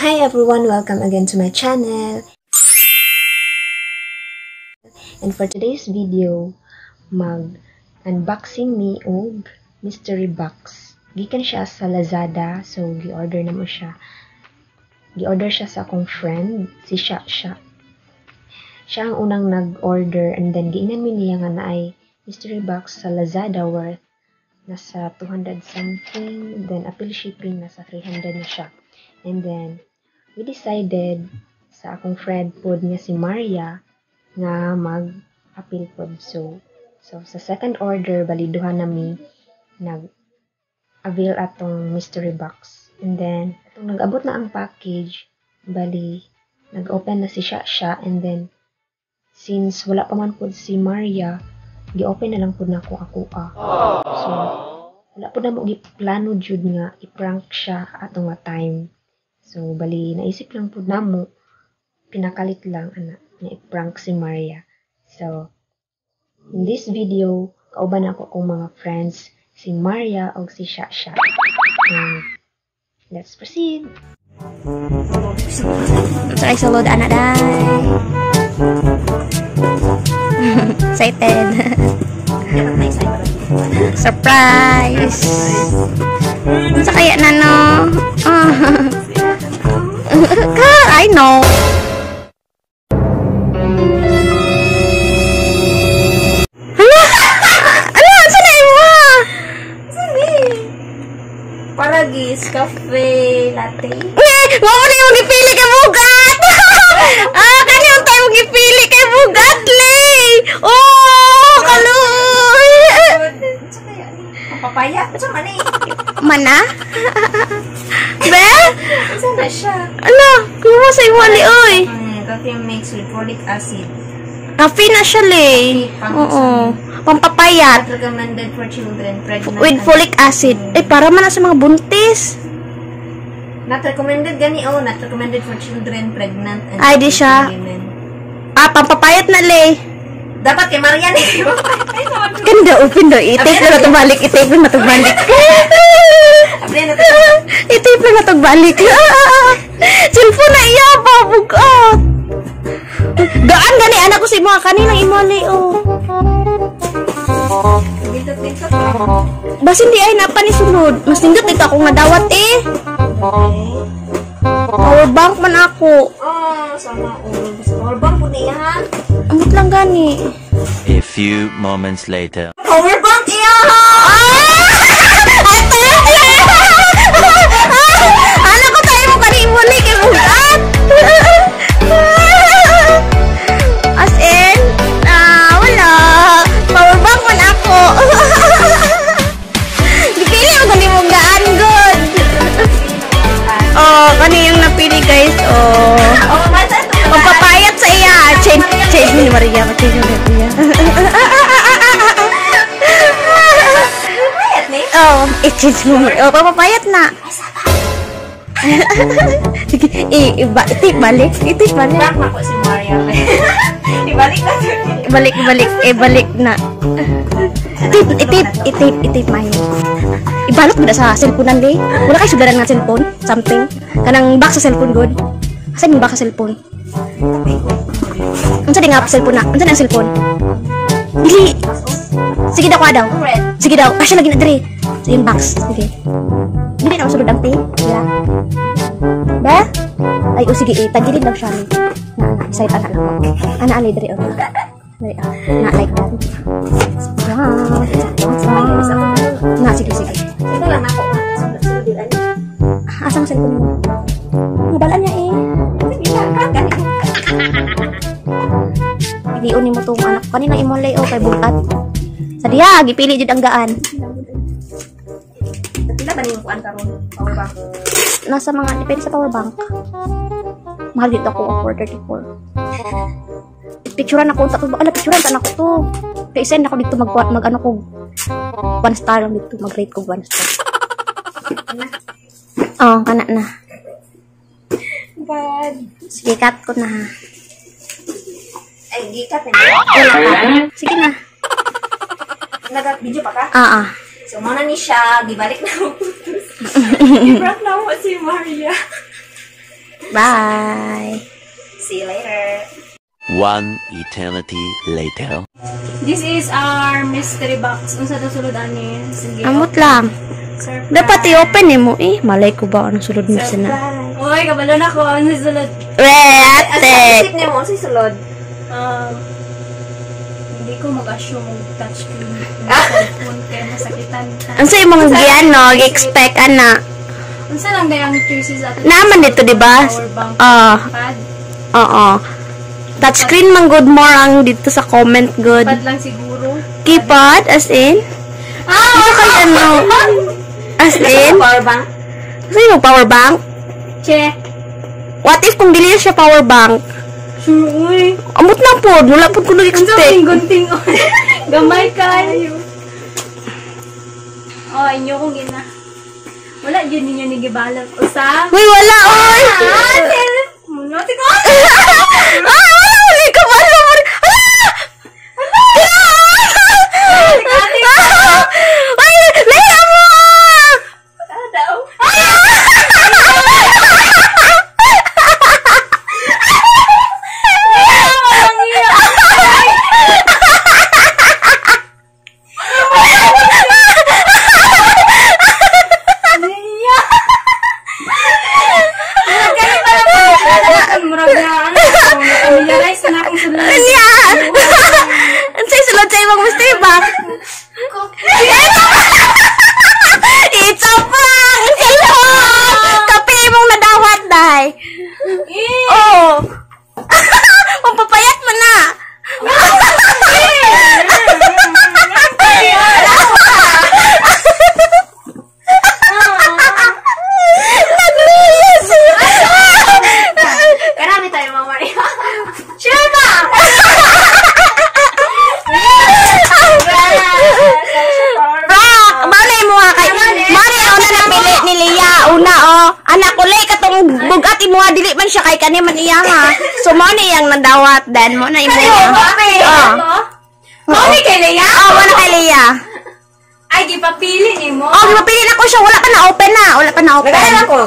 Hi everyone, welcome again to my channel. And for today's video, mag-unboxing mi og mystery box. Gikan siya sa Lazada, so gi-order na mo siya. Gi-order siya sa akong friend, si Sha. Siya ang unang nag-order and then giingnan mi niya nga naay mystery box sa Lazada worth nasa 200 something, then appeal shipping nasa 300 na siya. And then we decided sa akong friend pod nga si Maria nga mag-appeal pod. So sa second order baliduhan nami nag-avail atong mystery box. And then atong nag-abot na ang package, bali nag-open na si Sha and then since wala pa man pod si Maria, gi-open na lang pod nako ako. So wala pod na mo giplano jud nga i-prank siya atong time. So, bali, naisip lang po namo, pinakalit lang, nga i-prank si Maria. So, in this video, kauban ako kong mga friends, si Maria o si Sha. Let's proceed! Try salud, anak day. Excited. Surprise! Sa kaya na, no? I know. Paragis, cafe, latte. Wow, na yung gipili kay bugat. Kaniyong tayo gipili kay bugat, le. Oh, kaluy. Papaya, sama ni. Mana? Be? Sana siya. Ala, kuha sa iwali, oy. Coffee mixed with folic acid. Kafe na siya, le. Oo. Pampapayat. Not recommended for children pregnant. With folic acid. Para man na sa mga buntis. Not recommended gani, not recommended for children pregnant and Ay, di siya. women. Pampapayat na, le. Dapat kay Marian eh. Ganda, open do. I-tape na matubalik. I-tape na matubalik. Abli na ito. I-tape na matubalik. Cellphone na iya, babugat. Gaan gani, anak ko si mga kaninang imali, oh. Pintot-pintot. Bas hindi ay napa ni sunod. Mas nindot ito akong nadawat, eh. Power bank man ako. Sana power bank po niya, ha? Amot lang gani. A few moments later. Power bank iya, ha? Anak ko tayo mo kanimuli kay bugat. As in, wala. Power bank man ako. Dipili mo gani mong gaan, good. Oh, kani yung napili, guys. Oh. Magpapayat sa iya. Change mo ni Maria. Change mo ni Maria. Oh, i-change mo. Oh, papapayat na. Sige, itip balik. Itip balik. Bank ako si Maria. Ibalik na siya. Balik na. Itip mayo. Ibalot mo na sa cellphone nande. Wala kayo sudaran nga cellphone, something. Kanang box sa cellphone good. Asan yung box sa cellphone? Unsa di nga cellphone na? Unsa na ang cellphone? Dili. Sige daw ka daw. Sige daw. Kasya lagi na dire. Sa yung box. Sige. Dili na masulod ang pay. Yeah. Ba? Ay, sige. Tagilid daw siya. Excited anak lang ko. Anak alay dire. Na like that. Wow. Na, sige. Ito lang ako. Asang cellphone mo? Mabalaan niya eh. Ilion ni mo itong anak. Kanina imolay o kay bukat. Sa diya, gipili dyan ang gaan. Pila ba niyong kuan karon? Power bank. Nasa mga, depende sa power bank. Mahal dito ako, 434. Picturean ako, picturean tan ako to. Kaya send ako dito mag-ano ko. 1 star lang dito, mag-rate ko 1 star. Oh, kana na. Bad. Sige, cut ko na ha. Ay, gikat na. Sige na. Nag-video pa ka? So, muna ni siya, gibalik na ako. I-prank na ako si Maria. Bye. See you later. One eternity later. This is our mystery box. Unsa daw sulod ani? Sige. Amot lang. Surprise. Dapat i-open ni mo eh. Malay ko ba anong sulod mo sina? Oy, kabalo na ko. Ano sulod? Ate! Isip niya mo, si sulod. Hindi ko mag-assume mag touchscreen. Cellphone kaya masakitan. Ang sa imong giyan no, gi-expect ana. Unsa lang dayang choices ato? Naman dito, di ba? Power bank. Pad. Oo. Touchscreen man good more ang dito sa comment good. Pad lang siguro. Keypad as in? Ito kay ano? As in? Power bank. Kasi yung power bank? Che. What if kung dili siya power bank? Sure, uy. Amot na po. Wala po ko Unsa nag-expect. gunting gamay kayo. Oh, inyo kong gina. Wala yun ninyo ni gibalot. Usa. Uy, wala, oy! Munoti ko. Ay, wala, wala ka ba? Ay, Leia mo! Daw. Murag na ano, familiarize na akong sulod. Yan! Ang sa'yo sulod sa ibang mystery box. It's a prank! Hello! Kape mong nadawat, dahi. Oh! Pampapayat mo na! Karami tayo, Mama Maria. Sure ba? Rock! Malay mo nga kay... Malay ako na napili ni Leia. Una, oh. Anak ko, Leia, katong bugati mo nga, dili man siya kay kani man iya, ha. So, mo na iyang nadawat, then mo na imo. Oh. Mami kay Leia? Oh, mo na kay Leia. Ay, gipapili ni mo. Oh, mapili na ko siya. Wala pa na open na. Wala pa na open. Kaya ako,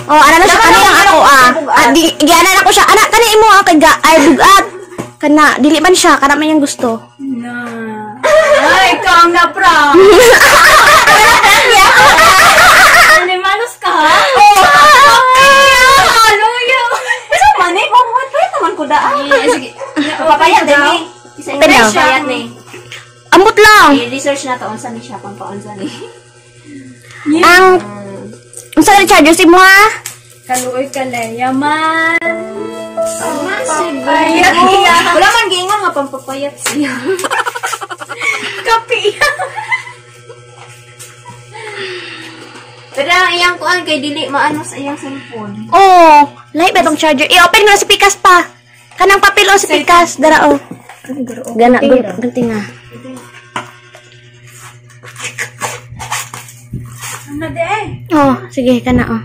Oh, ano na siya kaniyang ako, gianan ako siya. Anak, kani imo, kay ay bugat. Kana, dili man siya. Kana man yung gusto. Na. Ay, ikaw ang na-prank. Ano, malos ka, ha? Hallelujah. Isa man eh, pwede naman ko daan. Sige. Papayat din eh. Isa Pero, yung papayat ni. Ambot lang. I-research na to, unsa ni siya, kung paunsa ni. Ang, ang sa charger si mo, ha? Kaluoy ka, Leia, man. Papayat niya. Wala man gingon nga pampapayat siya. Kapi. Pero ang iyang kuan kay dili maano sa iyang cellphone. Oh, light ba tong charger? I-open mo na si Pikas pa. Kanang papel o si Pikas. Dara, oh. Gana, ganti nga. Ano de? Oh, sige, kana, oh.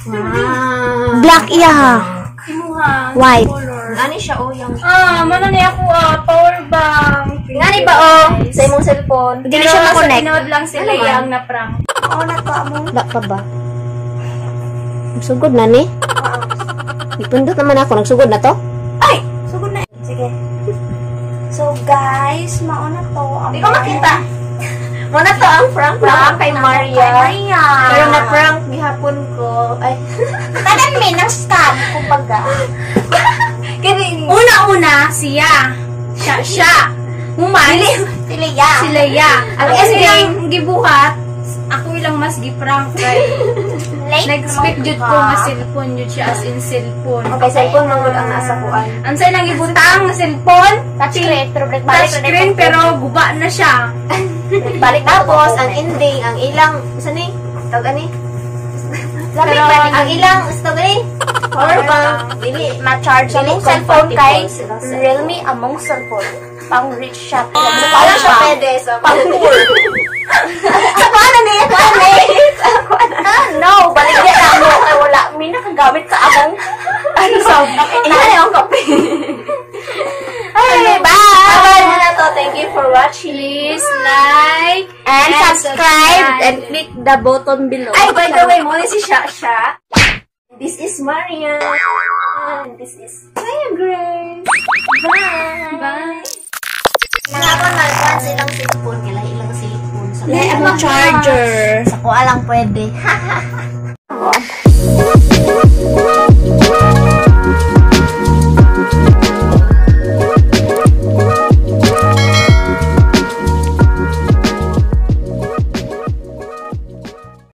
Wow. Black iya, ha. Kinuha. White. Color. Ani siya oh yung. Mana na ako, power bank. Ngani ba oh sa imong cellphone? Dili siya ma-connect. Sa lang si Ano Leia man? ang na-prank. Oh, nato mo. Wala pa ba? Nagsugod na ni? Ipundot naman ako. Nagsugod na to? Ay, sugod na. Sige. So guys, mauna to. Di ko makita. Muna to ang prank kay Maria. Pero na-prank gihapon ko. Ay. Tanan mi ng scam kumbaga. Kini Una-una, siya. Siya. Humay. si Leia. Si Leia. Ang Ang ending. ilang gibuhat, ako ilang mas gi-prank kay. Nag-expect jud ko nga cellphone jud siya as in cellphone. Okay, cellphone mangod ang nasa kuan. Ang say nang ibutang nga cellphone, Touchscreen, pero balik touchscreen pero guba na siya. balik tapos ang ending, ang ilang usa ni? Tawag ani? Sabi Pero, pa ang ilang tawag ani? Power bank, dili ma-charge ang cellphone kay Realme among cellphone. Pang rich shop. Wala siya pwede sa pang tour. Sa paano ni? No, balik niya na mo. Ay, wala. May nakagamit sa abang. Ano sound? Inahay ang kape. Ay, bye! Bye na to. Thank you for watching. please like and subscribe and click the button below. Ay, by the way, muli si Shasha. This is Maria. And this is Grace. Bye. Bye. Nangapon malkuhan silang cellphone. Kailang ilang cellphone. May charger. Sa kuha lang pwede.